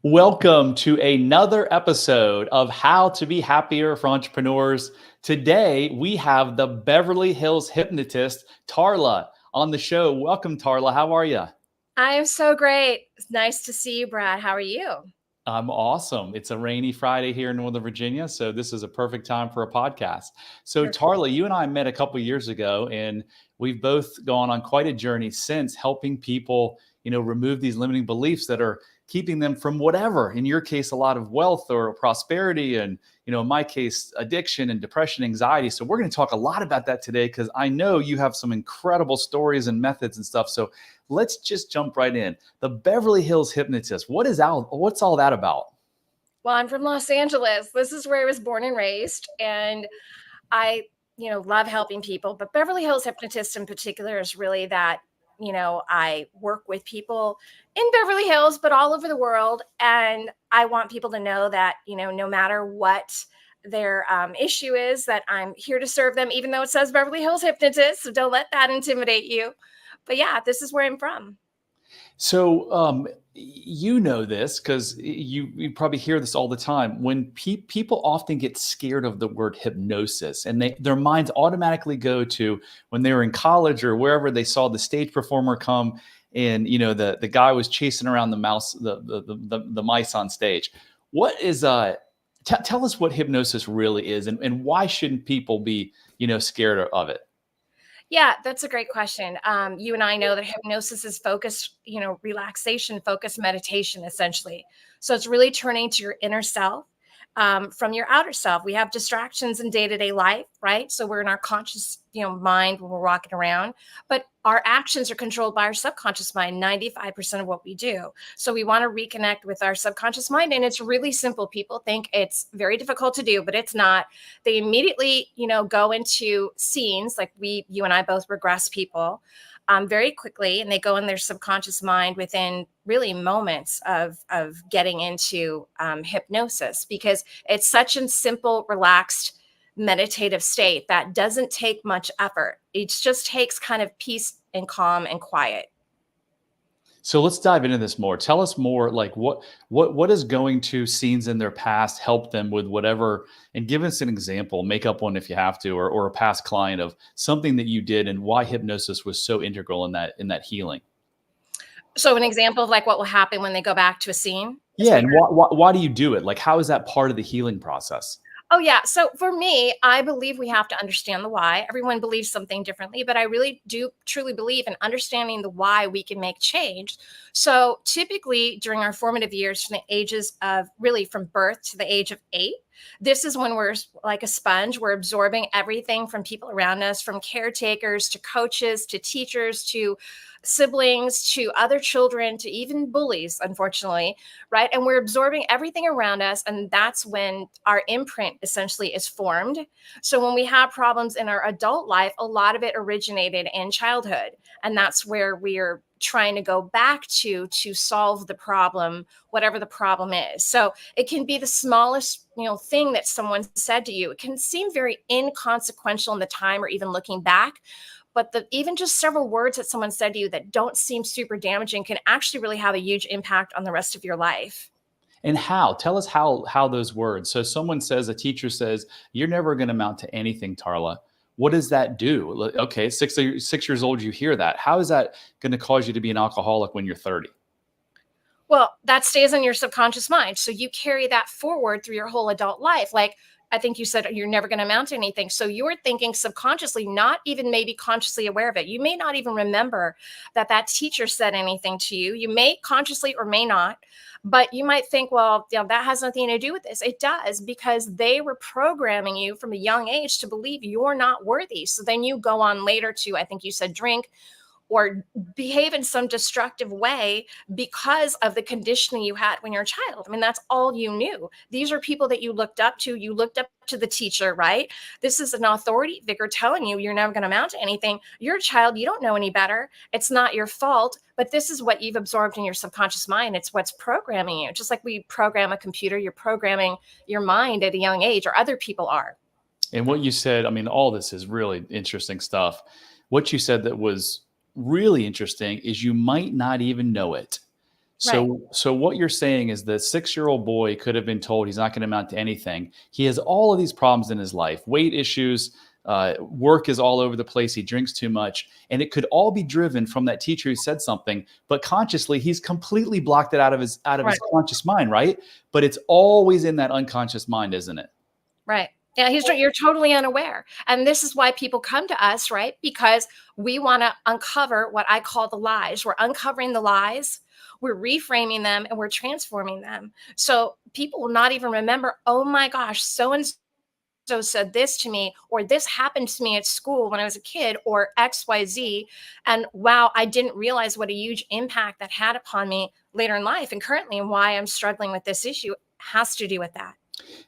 Welcome to another episode of How to Be Happier for Entrepreneurs. Today, we have the Beverly Hills Hypnotist, Tarla, on the show. Welcome, Tarla. How are you? I am so great. It's nice to see you, Brad. How are you? I'm awesome. It's a rainy Friday here in Northern Virginia, so this is a perfect time for a podcast. So, Perfect. Tarla, you and I met a couple years ago, and we've both gone on quite a journey since helping people, remove these limiting beliefs that are keeping them from whatever. In your case, a lot of wealth or prosperity, and in my case, addiction and depression, anxiety. So, we're going to talk a lot about that today because I know you have some incredible stories and methods and stuff. So, let's just jump right in. The Beverly Hills Hypnotist. What's all that about? Well, I'm from Los Angeles. This is where I was born and raised. And I, love helping people. But Beverly Hills Hypnotist in particular is really that, I work with people in Beverly Hills, but all over the world. And I want people to know that, no matter what their issue is, that I'm here to serve them, even though it says Beverly Hills Hypnotist. So don't let that intimidate you. But yeah, this is where I'm from. So, you know this because you probably hear this all the time. When people often get scared of the word hypnosis, and their minds automatically go to when they were in college or wherever they saw the stage performer come, and the guy was chasing around the mice on stage. What is tell us what hypnosis really is, and why shouldn't people be scared of it? Yeah, that's a great question. You and I know that hypnosis is focused, relaxation, focused meditation, essentially. So it's really turning to your inner self from your outer self. We have distractions in day-to-day life, right? So we're in our conscious, mind when we're walking around, but our actions are controlled by our subconscious mind, 95% of what we do. So we want to reconnect with our subconscious mind. And it's really simple. People think it's very difficult to do, but it's not. They immediately, go into scenes like you and I both regress people very quickly, and they go in their subconscious mind within really moments of getting into hypnosis, because it's such a simple, relaxed, meditative state that doesn't take much effort. It just takes kind of peace and calm and quiet. So let's dive into this more. Tell us more, like what is going to scenes in their past help them with whatever, and give us an example, make up one if you have to, or a past client of something that you did and why hypnosis was so integral in that healing. So an example of like what will happen when they go back to a scene is Yeah, what and you're. why do you do it? Like, how is that part of the healing process? Oh, yeah. So for me, I believe we have to understand the why. Everyone believes something differently, but I really do truly believe in understanding the why we can make change. So typically during our formative years, from the ages of really from birth to the age of 8, this is when we're like a sponge. We're absorbing everything from people around us, from caretakers to coaches to teachers to siblings to other children to even bullies, unfortunately, right? And we're absorbing everything around us. And that's when our imprint essentially is formed. So when we have problems in our adult life, a lot of it originated in childhood. And that's where we're trying to go back to solve the problem, whatever the problem is. So it can be the smallest, thing that someone said to you. It can seem very inconsequential in the time or even looking back, but even just several words that someone said to you that don't seem super damaging can actually really have a huge impact on the rest of your life. And how? Tell us how those words. So someone says, a teacher says, "You're never going to amount to anything, Tarla." What does that do? Okay, 6 years old, you hear that. How is that going to cause you to be an alcoholic when you're 30? Well, that stays in your subconscious mind. So you carry that forward through your whole adult life. Like I think you said, you're never going to amount to anything. So you're thinking subconsciously, not even maybe consciously aware of it. You may not even remember that teacher said anything to you. You may consciously or may not, but you might think, well, that has nothing to do with this. It does, because they were programming you from a young age to believe you're not worthy. So then you go on later to, I think you said, drink or behave in some destructive way because of the conditioning you had when you're a child. I mean, that's all you knew. These are people that you looked up to. You looked up to the teacher, right? This is an authority figure telling you you're never going to amount to anything. You're a child. You don't know any better. It's not your fault, but this is what you've absorbed in your subconscious mind. It's what's programming you. Just like we program a computer, you're programming your mind at a young age, or other people are. And what you said, I mean, all this is really interesting stuff. What you said that was really interesting is you might not even know it, Right. So what you're saying is the 6-year-old boy could have been told he's not going to amount to anything. He has all of these problems in his life, weight issues, work is all over the place. He drinks too much, and it could all be driven from that teacher who said something. But consciously, he's completely blocked it out of Right. his conscious mind, right? But it's always in that unconscious mind, isn't it? Right. Yeah, you're totally unaware. And this is why people come to us, right? Because we want to uncover what I call the lies. We're uncovering the lies, we're reframing them, and we're transforming them. So people will not even remember, oh my gosh, so and so said this to me, or this happened to me at school when I was a kid, or XYZ. And wow, I didn't realize what a huge impact that had upon me later in life and currently, and why I'm struggling with this issue has to do with that.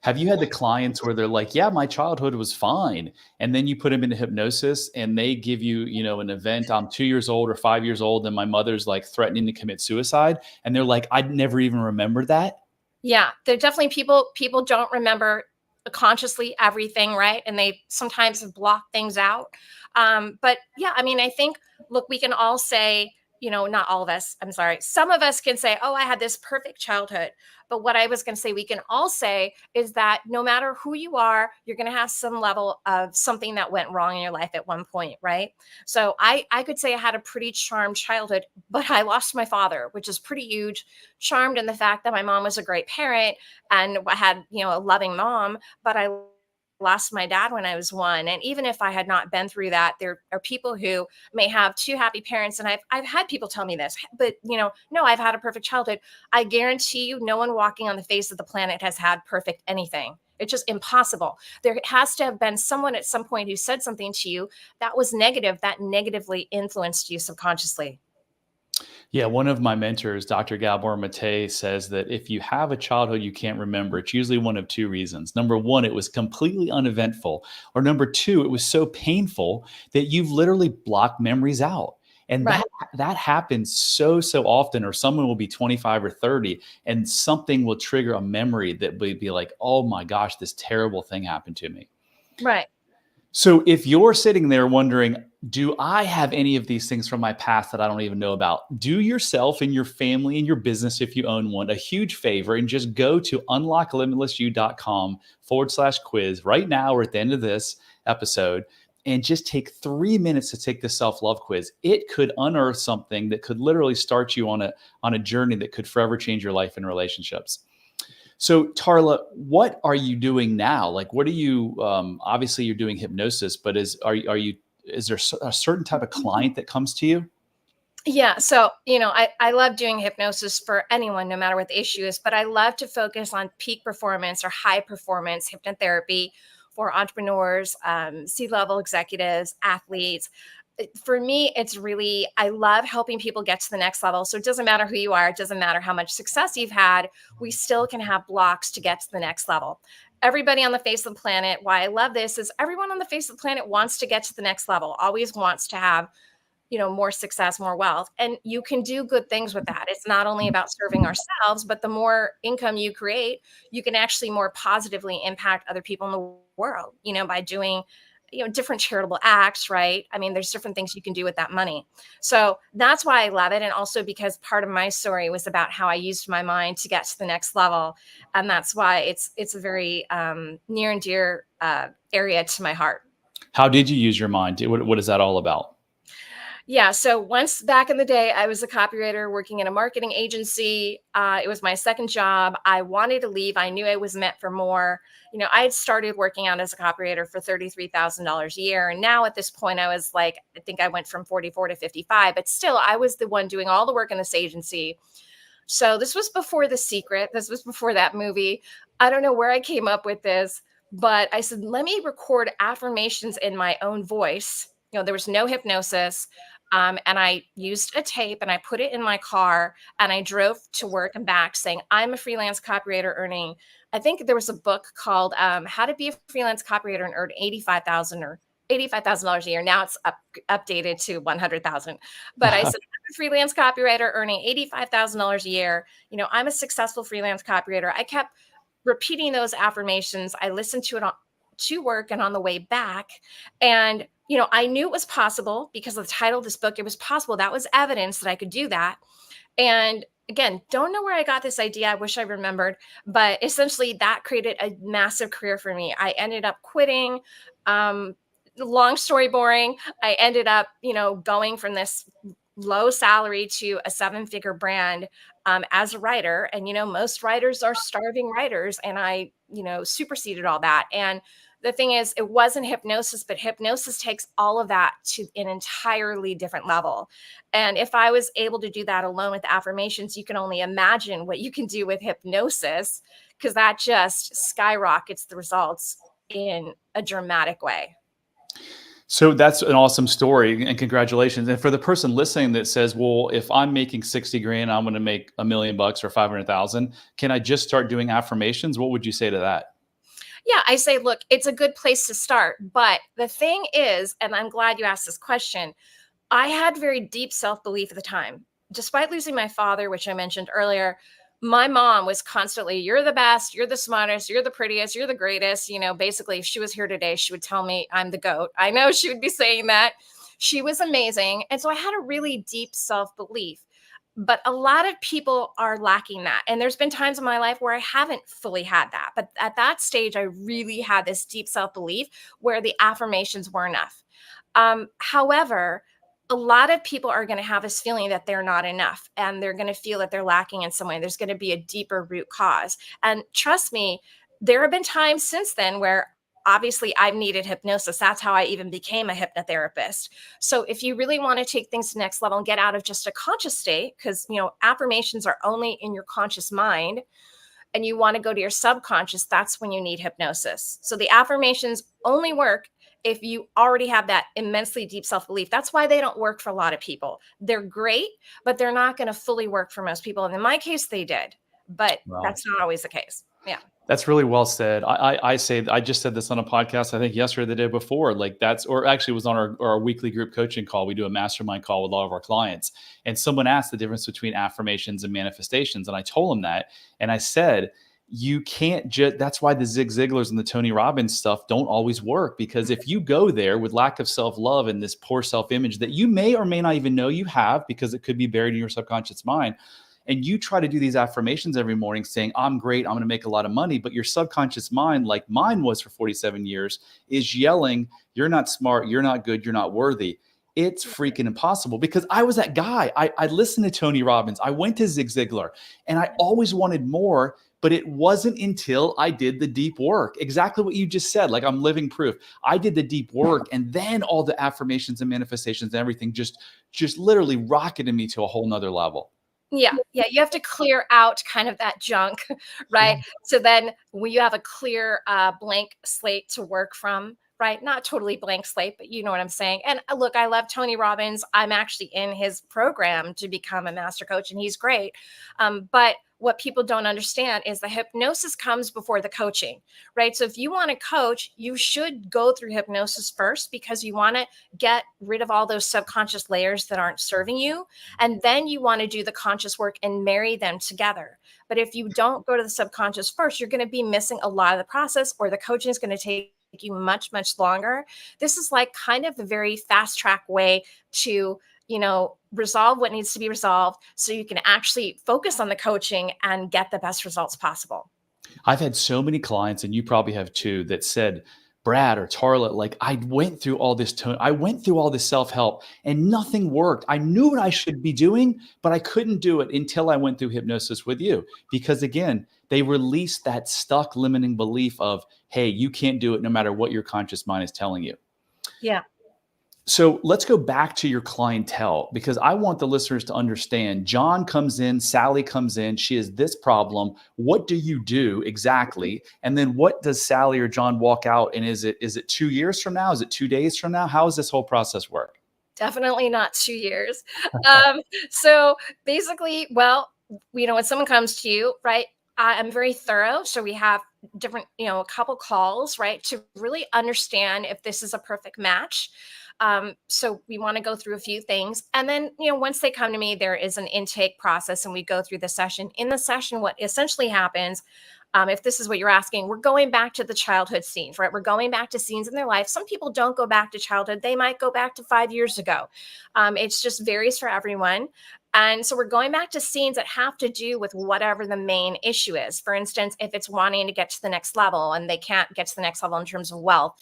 Have you had the clients where they're like, "Yeah, my childhood was fine," and then you put them into hypnosis, and they give you, an event. I'm 2 years old or 5 years old, and my mother's like threatening to commit suicide, and they're like, "I'd never even remembered that." Yeah, there are definitely people don't remember consciously everything, right? And they sometimes block things out. But yeah, I mean, I think, look, we can all say, not all of us, I'm sorry. Some of us can say, oh, I had this perfect childhood. But what I was going to say, we can all say is that no matter who you are, you're going to have some level of something that went wrong in your life at one point, right? So I could say I had a pretty charmed childhood, but I lost my father, which is pretty huge. Charmed in the fact that my mom was a great parent and I had, a loving mom, but I lost my dad when I was 1. And even if I had not been through that, there are people who may have 2 happy parents. And I've had people tell me this, but no, I've had a perfect childhood. I guarantee you, no one walking on the face of the planet has had perfect anything. It's just impossible. There has to have been someone at some point who said something to you that was negative, that negatively influenced you subconsciously. Yeah, one of my mentors, Dr. Gabor Mate, says that if you have a childhood you can't remember, it's usually one of two reasons. Number one, it was completely uneventful. Or number two, it was so painful that you've literally blocked memories out. And Right. that happens so often, or someone will be 25 or 30 and something will trigger a memory that will be like, oh my gosh, this terrible thing happened to me. Right. So if you're sitting there wondering, do I have any of these things from my past that I don't even know about? Do yourself and your family and your business, if you own one, a huge favor and just go to unlocklimitlessyou.com/quiz right now or at the end of this episode and just take 3 minutes to take the self-love quiz. It could unearth something that could literally start you on a journey that could forever change your life and relationships. So, Tarla, what are you doing now? Like, what are you? Obviously, you're doing hypnosis, but is there a certain type of client that comes to you? Yeah. So, I love doing hypnosis for anyone, no matter what the issue is, but I love to focus on peak performance or high performance hypnotherapy for entrepreneurs, C-level executives, athletes. For me, it's really, I love helping people get to the next level. So it doesn't matter who you are, it doesn't matter how much success you've had, we still can have blocks to get to the next level. Everybody on the face of the planet, why I love this is everyone on the face of the planet wants to get to the next level, always wants to have more success, more wealth. And you can do good things with that. It's not only about serving ourselves, but the more income you create, you can actually more positively impact other people in the world, by doing, different charitable acts, right? I mean, there's different things you can do with that money. So that's why I love it. And also because part of my story was about how I used my mind to get to the next level. And that's why it's a very near and dear area to my heart. How did you use your mind? What is that all about? Yeah. So once back in the day, I was a copywriter working in a marketing agency. It was my second job. I wanted to leave. I knew I was meant for more. I had started working out as a copywriter for $33,000 a year. And now at this point, I was like, I think I went from 44 to 55, but still, I was the one doing all the work in this agency. So this was before The Secret. This was before that movie. I don't know where I came up with this, but I said, let me record affirmations in my own voice. There was no hypnosis. And I used a tape and I put it in my car and I drove to work and back saying, I'm a freelance copywriter earning, I think there was a book called How to Be a Freelance Copywriter and Earn 85,000 or $85,000 a year. Now it's updated to 100,000. But I said, I'm a freelance copywriter earning $85,000 a year. I'm a successful freelance copywriter. I kept repeating those affirmations. I listened to it to work and on the way back. And I knew it was possible because of the title of this book. It was possible. That was evidence that I could do that. And, again, don't know where I got this idea. I wish I remembered, but essentially that created a massive career for me. I ended up quitting. Um, Long story boring. I ended up, going from this low salary to a seven-figure brand as a writer. And, most writers are starving writers. And I, superseded all that. And the thing is, it wasn't hypnosis, but hypnosis takes all of that to an entirely different level. And if I was able to do that alone with affirmations, you can only imagine what you can do with hypnosis, because that just skyrockets the results in a dramatic way. So that's an awesome story, and congratulations. And for the person listening that says, well, if I'm making 60 grand, I'm going to make $1 million or 500,000. Can I just start doing affirmations? What would you say to that? Yeah, I say, look, it's a good place to start. But the thing is, and I'm glad you asked this question, I had very deep self belief at the time. Despite losing my father, which I mentioned earlier, my mom was constantly, you're the best, you're the smartest, you're the prettiest, you're the greatest. Basically, if she was here today, she would tell me I'm the GOAT. I know she would be saying that. She was amazing. And so I had a really deep self belief. But a lot of people are lacking that. And there's been times in my life where I haven't fully had that. But at that stage, I really had this deep self belief where the affirmations were enough. However, a lot of people are going to have this feeling that they're not enough, and they're going to feel that they're lacking in some way. There's going to be a deeper root cause. And trust me, there have been times since then where obviously I've needed hypnosis. That's how I even became a hypnotherapist. So if you really want to take things to the next level and get out of just a conscious state, because, affirmations are only in your conscious mind, and you want to go to your subconscious, that's when you need hypnosis. So the affirmations only work if you already have that immensely deep self-belief. That's why they don't work for a lot of people. They're great, but they're not going to fully work for most people. And in my case, they did, but Wow. that's not always the case. Yeah. That's really well said. I say, I just said this on a podcast, I think yesterday or the day before, like or actually it was on our weekly group coaching call. We do a mastermind call with all of our clients. And someone asked the difference between affirmations and manifestations. And I told them that. And I said, you can't just, that's why the Zig Ziglars and the Tony Robbins stuff don't always work. Because if you go there with lack of self-love and this poor self-image that you may or may not even know you have, because it could be buried in your subconscious mind, and you try to do these affirmations every morning saying, I'm great, I'm going to make a lot of money. But your subconscious mind, like mine was for 47 years, is yelling, you're not smart, you're not good, you're not worthy. It's freaking impossible, because I was that guy. I listened to Tony Robbins. I went to Zig Ziglar, and I always wanted more. But it wasn't until I did the deep work. Exactly what you just said. Like, I'm living proof. I did the deep work, and then all the affirmations and manifestations and everything just literally rocketed me to a whole nother level. Yeah. Yeah. You have to clear out kind of that junk, right? Yeah. So then when you have a clear blank slate to work from, right? Not totally blank slate, but you know what I'm saying. And look, I love Tony Robbins. I'm actually in his program to become a master coach, and he's great. But what people don't understand is the hypnosis comes before the coaching, right? So if you want to coach, you should go through hypnosis first, because you want to get rid of all those subconscious layers that aren't serving you. And then you want to do the conscious work and marry them together. But if you don't go to the subconscious first, you're going to be missing a lot of the process, or the coaching is going to take you much, much longer. This is like kind of the very fast track way to, resolve what needs to be resolved, so you can actually focus on the coaching and get the best results possible. I've had so many clients, and you probably have too, that said, Brad or Tarla, like, I went through all this I went through all this self-help and nothing worked. I knew what I should be doing, but I couldn't do it until I went through hypnosis with you. Because again, they released that stuck limiting belief of, hey, you can't do it no matter what your conscious mind is telling you. Yeah. So let's go back to your clientele, because I want the listeners to understand. John comes in, Sally comes in, she has this problem. What do you do exactly? And then what does Sally or John walk out? And is it 2 years from now? Is it 2 days from now? How does this whole process work? Definitely not 2 years. So basically, well, when someone comes to you, right, I'm very thorough. So we have different, a couple calls, right, to really understand if this is a perfect match. So we want to go through a few things. And then, once they come to me, there is an intake process, and we go through the session. In the session, what essentially happens, if this is what you're asking, we're going back to the childhood scenes, right? We're going back to scenes in their life. Some people don't go back to childhood. They might go back to 5 years ago. It's just varies for everyone. And so we're going back to scenes that have to do with whatever the main issue is. For instance, if it's wanting to get to the next level and they can't get to the next level in terms of wealth,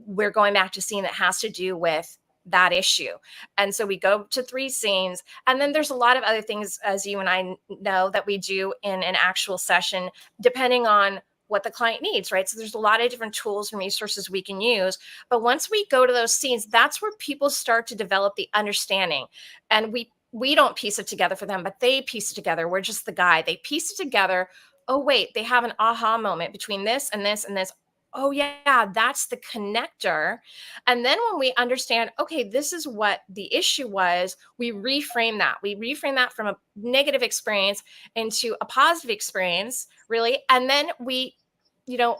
we're going back to a scene that has to do with that issue. And so we go to 3 scenes. And then there's a lot of other things, as you and I know, that we do in an actual session, depending on what the client needs, right? So there's a lot of different tools and resources we can use. But once we go to those scenes, that's where people start to develop the understanding. And we don't piece it together for them, but they piece it together. We're just the guide. They piece it together. Oh, wait, they have an aha moment between this and this and this. Oh, yeah, that's the connector. And then when we understand, okay, this is what the issue was, we reframe that. We reframe that from a negative experience into a positive experience, really. And then we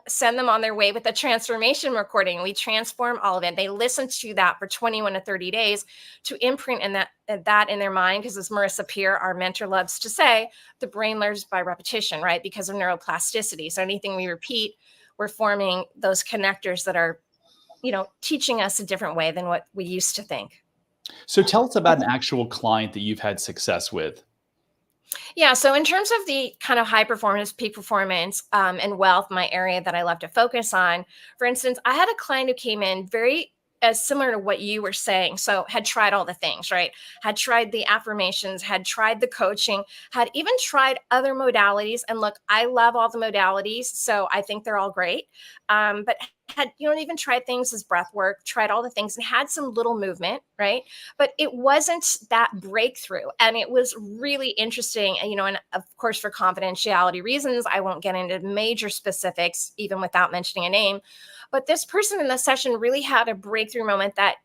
send them on their way with a transformation recording. We transform all of it. They listen to that for 21 to 30 days to imprint that in their mind. Because as Marissa Peer, our mentor, loves to say, the brain learns by repetition, right? Because of neuroplasticity. So anything we repeat, we're forming those connectors that are, teaching us a different way than what we used to think. So tell us about an actual client that you've had success with. Yeah. So in terms of the kind of high performance, peak performance, and wealth, my area that I love to focus on, for instance, I had a client who came in very as similar to what you were saying. So had tried all the things, right? Had tried the affirmations, had tried the coaching, had even tried other modalities. And look, I love all the modalities. So I think they're all great. But had, even tried things as breath work, tried all the things and had some little movement, right? But it wasn't that breakthrough. And it was really interesting. And of course, for confidentiality reasons, I won't get into major specifics, even without mentioning a name. But this person in the session really had a breakthrough moment that,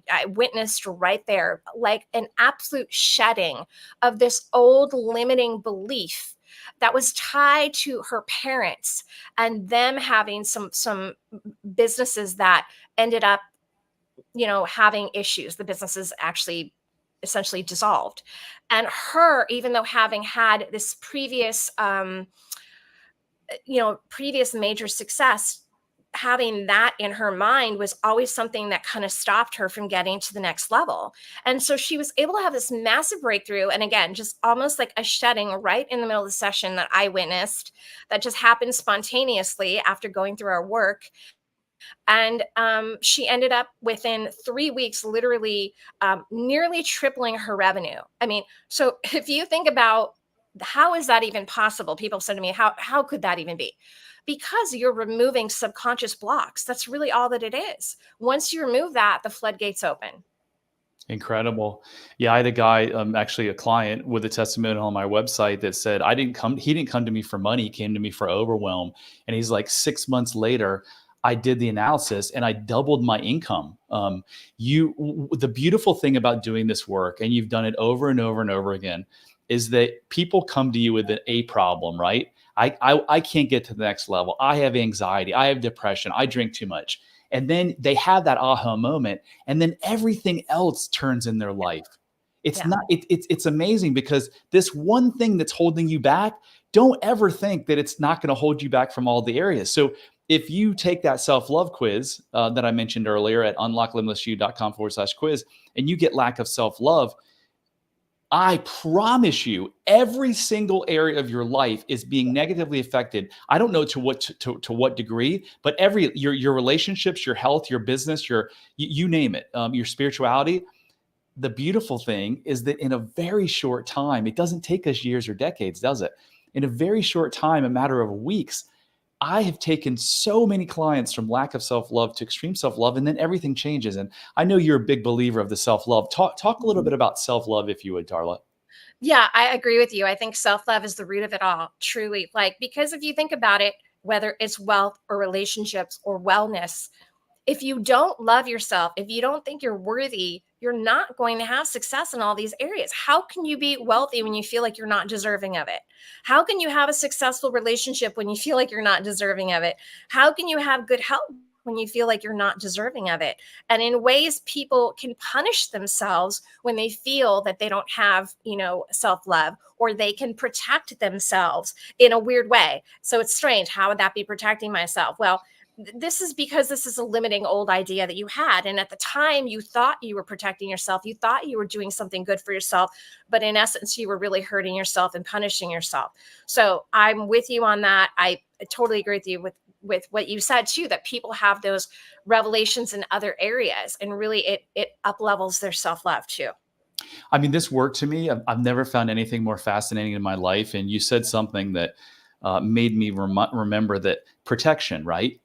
I witnessed right there, like an absolute shedding of this old limiting belief that was tied to her parents and them having some businesses that ended up, having issues. The businesses actually essentially dissolved. And her, even though having had this previous major success, having that in her mind was always something that kind of stopped her from getting to the next level. And so she was able to have this massive breakthrough. And again, just almost like a shedding right in the middle of the session that I witnessed, that just happened spontaneously after going through our work. And she ended up within 3 weeks, literally nearly tripling her revenue. I mean, so if you think about how is that even possible? People said to me, how could that even be? Because you're removing subconscious blocks. That's really all that it is. Once you remove that, the floodgates open. Incredible. Yeah, I had a guy, actually a client with a testimonial on my website that said, he didn't come to me for money. He came to me for overwhelm. And he's like, 6 months later, I did the analysis and I doubled my income. The beautiful thing about doing this work, and you've done it over and over and over again, is that people come to you with a problem, right? I can't get to the next level. I have anxiety. I have depression. I drink too much. And then they have that aha moment, and then everything else turns in their life. It's not, it's amazing because this one thing that's holding you back, don't ever think that it's not going to hold you back from all the areas. So if you take that self-love quiz that I mentioned earlier at unlocklimitlessyou.com/quiz, and you get lack of self-love, I promise you, every single area of your life is being negatively affected. I don't know to what degree, but your relationships, your health, your business, you name it, your spirituality. The beautiful thing is that in a very short time, it doesn't take us years or decades, does it? In a very short time, a matter of weeks, I have taken so many clients from lack of self-love to extreme self-love, and then everything changes. And I know you're a big believer of the self-love. Talk a little bit about self-love, if you would, Tarla. Yeah, I agree with you. I think self-love is the root of it all, truly. Because if you think about it, whether it's wealth or relationships or wellness, if you don't love yourself, if you don't think you're worthy, you're not going to have success in all these areas. How can you be wealthy when you feel like you're not deserving of it? How can you have a successful relationship when you feel like you're not deserving of it? How can you have good health when you feel like you're not deserving of it. And in ways, people can punish themselves when they feel that they don't have, self-love, or they can protect themselves in a weird way. So it's strange. How would that be protecting myself? Well, this is because this is a limiting old idea that you had. And at the time, you thought you were protecting yourself. You thought you were doing something good for yourself. But in essence, you were really hurting yourself and punishing yourself. So I'm with you on that. I totally agree with you with what you said too, that people have those revelations in other areas, and really it up levels their self-love too. I mean, this worked to me. I've never found anything more fascinating in my life. And you said something that made me remember that protection, right?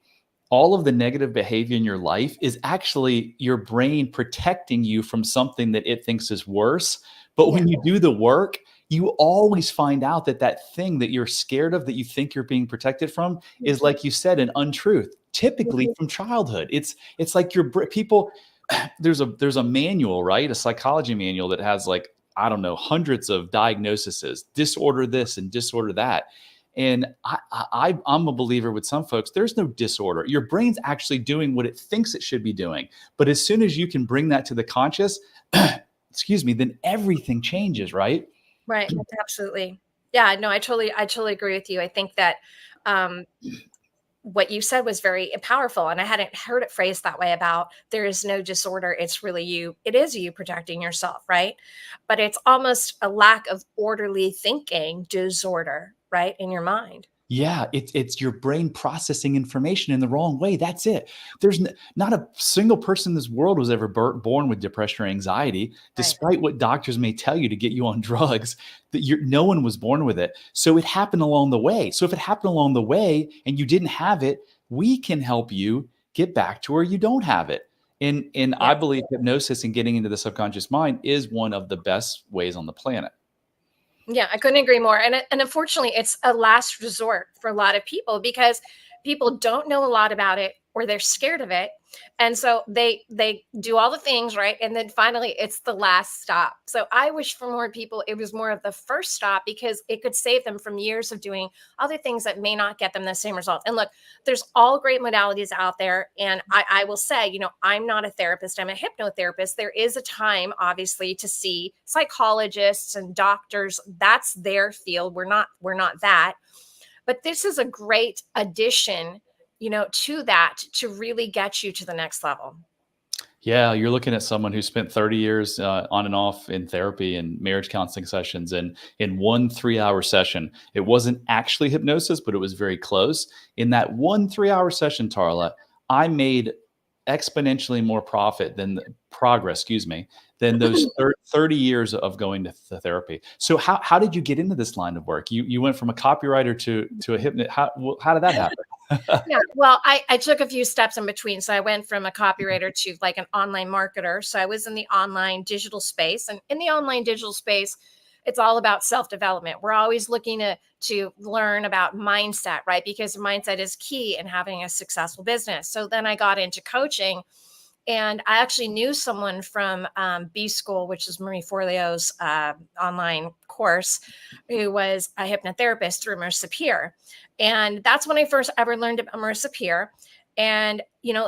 All of the negative behavior in your life is actually your brain protecting you from something that it thinks is worse. But Yeah. when you do the work, you always find out that that thing that you're scared of, that you think you're being protected from, is, like you said, an untruth, typically from childhood. It's like people. There's a manual, right? A psychology manual that has, like, I don't know, hundreds of diagnoses, disorder this and disorder that. And I'm a believer with some folks, there's no disorder. Your brain's actually doing what it thinks it should be doing. But as soon as you can bring that to the conscious, excuse me, then everything changes, right? Right. Absolutely. Yeah, no, I totally agree with you. I think that um what you said was very powerful, and I hadn't heard it phrased that way, about there is no disorder. It's really you. It is you protecting yourself, right? But it's almost a lack of orderly thinking disorder, right, in your mind. Yeah, it's your brain processing information in the wrong way. That's it. Not a single person in this world was ever born with depression or anxiety, Right. despite what doctors may tell you to get you on drugs. No one was born with it. So it happened along the way. So if it happened along the way and you didn't have it, we can help you get back to where you don't have it. And Yeah. I believe hypnosis and getting into the subconscious mind is one of the best ways on the planet. Yeah, I couldn't agree more. And unfortunately, it's a last resort for a lot of people, because people don't know a lot about it, or they're scared of it. And so they do all the things, right? And then finally it's the last stop. So I wish for more people it was more of the first stop, because it could save them from years of doing other things that may not get them the same result. And look, there's all great modalities out there. And I will say, I'm not a therapist, I'm a hypnotherapist. There is a time, obviously, to see psychologists and doctors. That's their field. We're not that. But this is a great addition, to that, to really get you to the next level. Yeah, you're looking at someone who spent 30 years on and off in therapy and marriage counseling sessions. And in one 3-hour session, it wasn't actually hypnosis, but it was very close. In that one 3-hour session, Tarla, I made exponentially more progress, excuse me, than those 30 years of going to therapy. So how did you get into this line of work? You went from a copywriter to a hypnotist. How did that happen? Yeah, well, I took a few steps in between. So I went from a copywriter to like an online marketer. So I was in the online digital space, and in the online digital space, it's all about self-development. We're always looking to learn about mindset, right? Because mindset is key in having a successful business. So then I got into coaching, and I actually knew someone from B School, which is Marie Forleo's online course, who was a hypnotherapist through Marissa Peer. And that's when I first ever learned about Marissa Peer. And,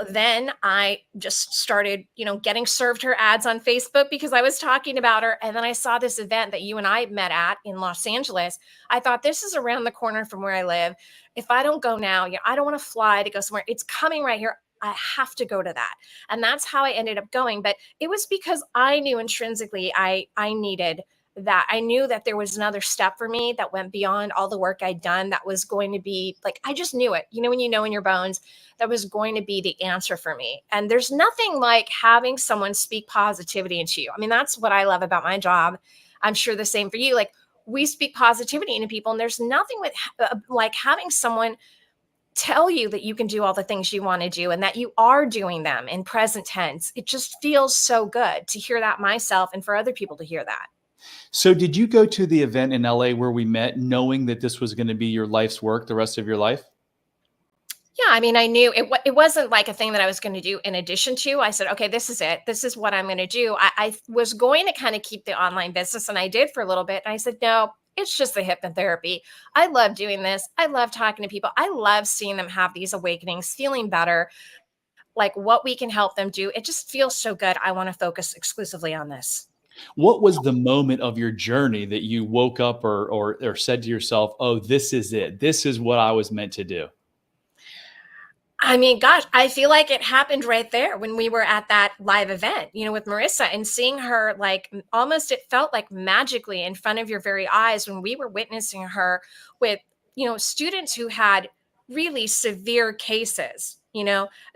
then I just started, getting served her ads on Facebook because I was talking about her. And then I saw this event that you and I met at in Los Angeles. I thought, this is around the corner from where I live. If I don't go now, I don't want to fly to go somewhere. It's coming right here. I have to go to that. And that's how I ended up going. But it was because I knew intrinsically I needed that. I knew that there was another step for me that went beyond all the work I'd done, that was going to be like, I just knew it. When you know in your bones, that was going to be the answer for me. And there's nothing like having someone speak positivity into you. I mean, that's what I love about my job. I'm sure the same for you. Like, we speak positivity into people, and there's nothing like having someone tell you that you can do all the things you want to do, and that you are doing them in present tense. It just feels so good to hear that myself, and for other people to hear that. So did you go to the event in LA where we met knowing that this was going to be your life's work the rest of your life? Yeah, I mean, I knew it wasn't like a thing that I was going to do in addition to. I said, okay, this is it. This is what I'm going to do. I was going to kind of keep the online business, and I did for a little bit. And I said, no, it's just the hypnotherapy. I love doing this. I love talking to people. I love seeing them have these awakenings, feeling better. like what we can help them do. It just feels so good. I want to focus exclusively on this. What was the moment of your journey that you woke up or said to yourself, "Oh, this is it. This is what I was meant to do"? I mean, gosh, I feel like it happened right there when we were at that live event, with Marissa, and seeing her, like, almost it felt like magically in front of your very eyes when we were witnessing her with, students who had really severe cases,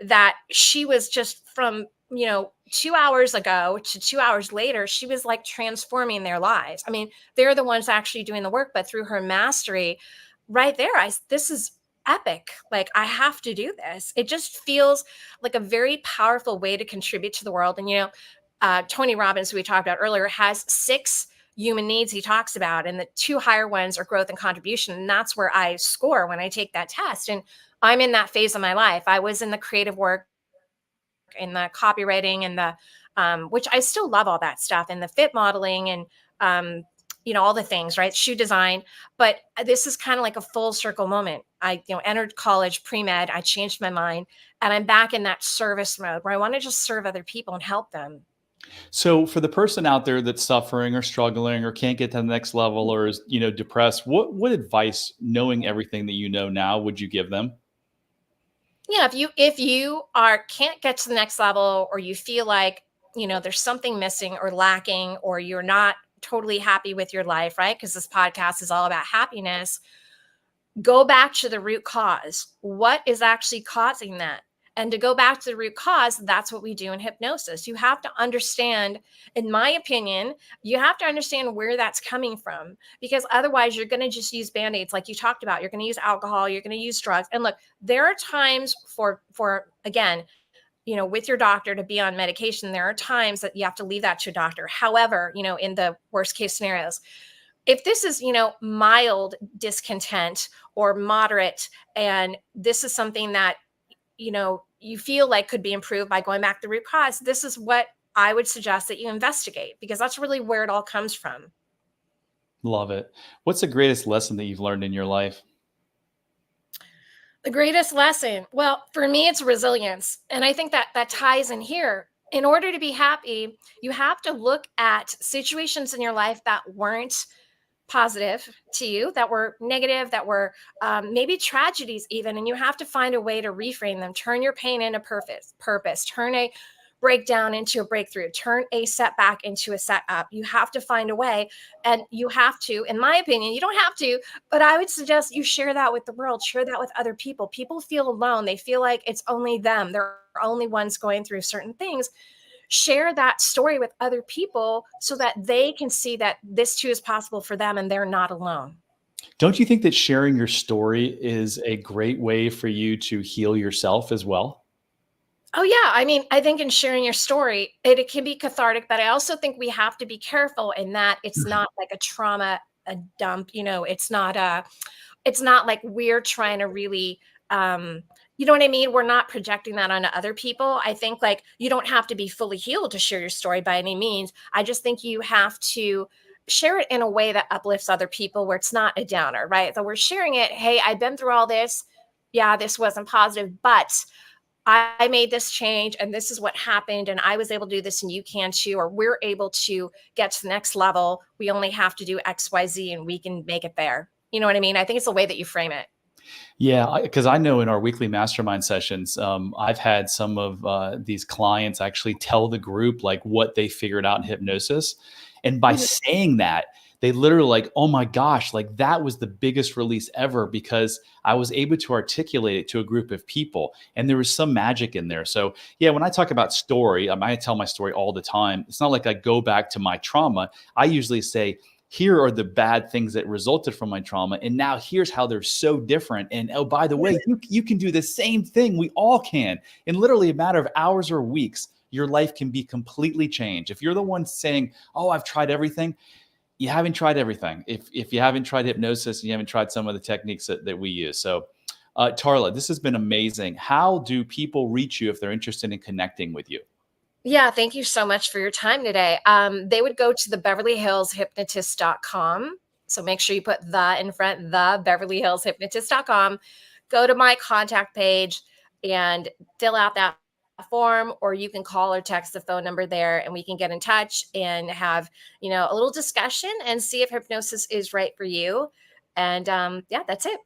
that she was just from, 2 hours ago to 2 hours later, she was like transforming their lives. I mean, they're the ones actually doing the work, but through her mastery, right there, this is epic. Like, I have to do this. It just feels like a very powerful way to contribute to the world. And, Tony Robbins, who we talked about earlier, has 6 human needs he talks about, and the 2 higher ones are growth and contribution. And that's where I score when I take that test. And I'm in that phase of my life. I was in the creative work, in the copywriting, and the which I still love all that stuff, and the fit modeling, and all the things, right? Shoe design. But this is kind of like a full circle moment. I, entered college pre-med, I changed my mind, and I'm back in that service mode where I want to just serve other people and help them. So for the person out there that's suffering or struggling or can't get to the next level or is, depressed, what advice, knowing everything that you know now, would you give them? Yeah, if you are can't get to the next level, or you feel like, there's something missing or lacking, or you're not totally happy with your life, right? Because this podcast is all about happiness. Go back to the root cause. What is actually causing that? And to go back to the root cause, that's what we do in hypnosis. You have to understand, in my opinion, you have to understand where that's coming from, because otherwise you're going to just use band-aids like you talked about. You're going to use alcohol, you're going to use drugs. And look, there are times for again, with your doctor to be on medication, there are times that you have to leave that to a doctor. However, in the worst case scenarios, if this is, mild discontent or moderate, and this is something that, you feel like could be improved by going back to the root cause, this is what I would suggest that you investigate, because that's really where it all comes from. Love it. What's the greatest lesson that you've learned in your life? The greatest lesson, well, for me, it's resilience. And I think that that ties in here. In order to be happy, you have to look at situations in your life that weren't positive to you, that were negative, that were maybe tragedies even, and you have to find a way to reframe them. Turn your pain into purpose. Turn a breakdown into a breakthrough. Turn a setback into a setup. You have to find a way, and you have to, in my opinion, you don't have to, but I would suggest you share that with the world. Share that with other people. People feel alone. They feel like it's only them. They're only ones going through certain things. Share that story with other people so that they can see that this too is possible for them and they're not alone. Don't you think that sharing your story is a great way for you to heal yourself as well? Oh yeah, I mean, I think in sharing your story, it can be cathartic, but I also think we have to be careful in that it's not like a trauma, a dump. It's not like we're trying to really, you know what I mean? We're not projecting that onto other people. I think, like, you don't have to be fully healed to share your story by any means. I just think you have to share it in a way that uplifts other people, where it's not a downer, right? So we're sharing it. Hey, I've been through all this. Yeah, this wasn't positive, but I made this change and this is what happened. And I was able to do this and you can too, or we're able to get to the next level. We only have to do XYZ and we can make it there. You know what I mean? I think it's the way that you frame it. Yeah, because I know in our weekly mastermind sessions, I've had some of these clients actually tell the group like what they figured out in hypnosis, and by Mhm. saying that, they literally like, oh my gosh, like that was the biggest release ever because I was able to articulate it to a group of people, and there was some magic in there. So yeah, when I talk about story, I tell my story all the time. It's not like I go back to my trauma. I usually say, here are the bad things that resulted from my trauma. And now here's how they're so different. And oh, by the way, you can do the same thing. We all can. In literally a matter of hours or weeks, your life can be completely changed. If you're the one saying, oh, I've tried everything, you haven't tried everything. If you haven't tried hypnosis and you haven't tried some of the techniques that we use. So Tarla, this has been amazing. How do people reach you if they're interested in connecting with you? Yeah, thank you so much for your time today. They would go to the Beverly Hills Hypnotist.com. So make sure you put the in front, the Beverly Hills Hypnotist.com. Go to my contact page and fill out that form, or you can call or text the phone number there, and we can get in touch and have, a little discussion and see if hypnosis is right for you. And yeah, that's it.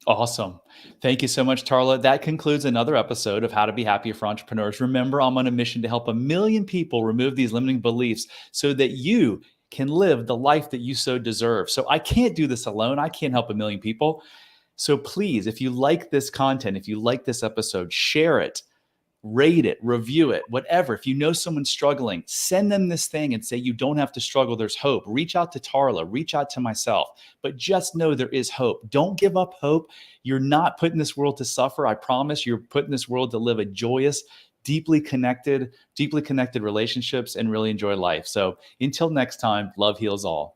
Awesome. Thank you so much, Tarla. That concludes another episode of How to Be Happier for Entrepreneurs. Remember, I'm on a mission to help 1 million people remove these limiting beliefs so that you can live the life that you so deserve. So I can't do this alone. I can't help 1 million people. So please, if you like this content, if you like this episode, share it, rate it, review it, whatever. If you know someone struggling, send them this thing and say, you don't have to struggle. There's hope. Reach out to Tarla, reach out to myself, but just know there is hope. Don't give up hope. You're not put in this world to suffer. I promise you're put in this world to live a joyous, deeply connected relationships and really enjoy life. So until next time, love heals all.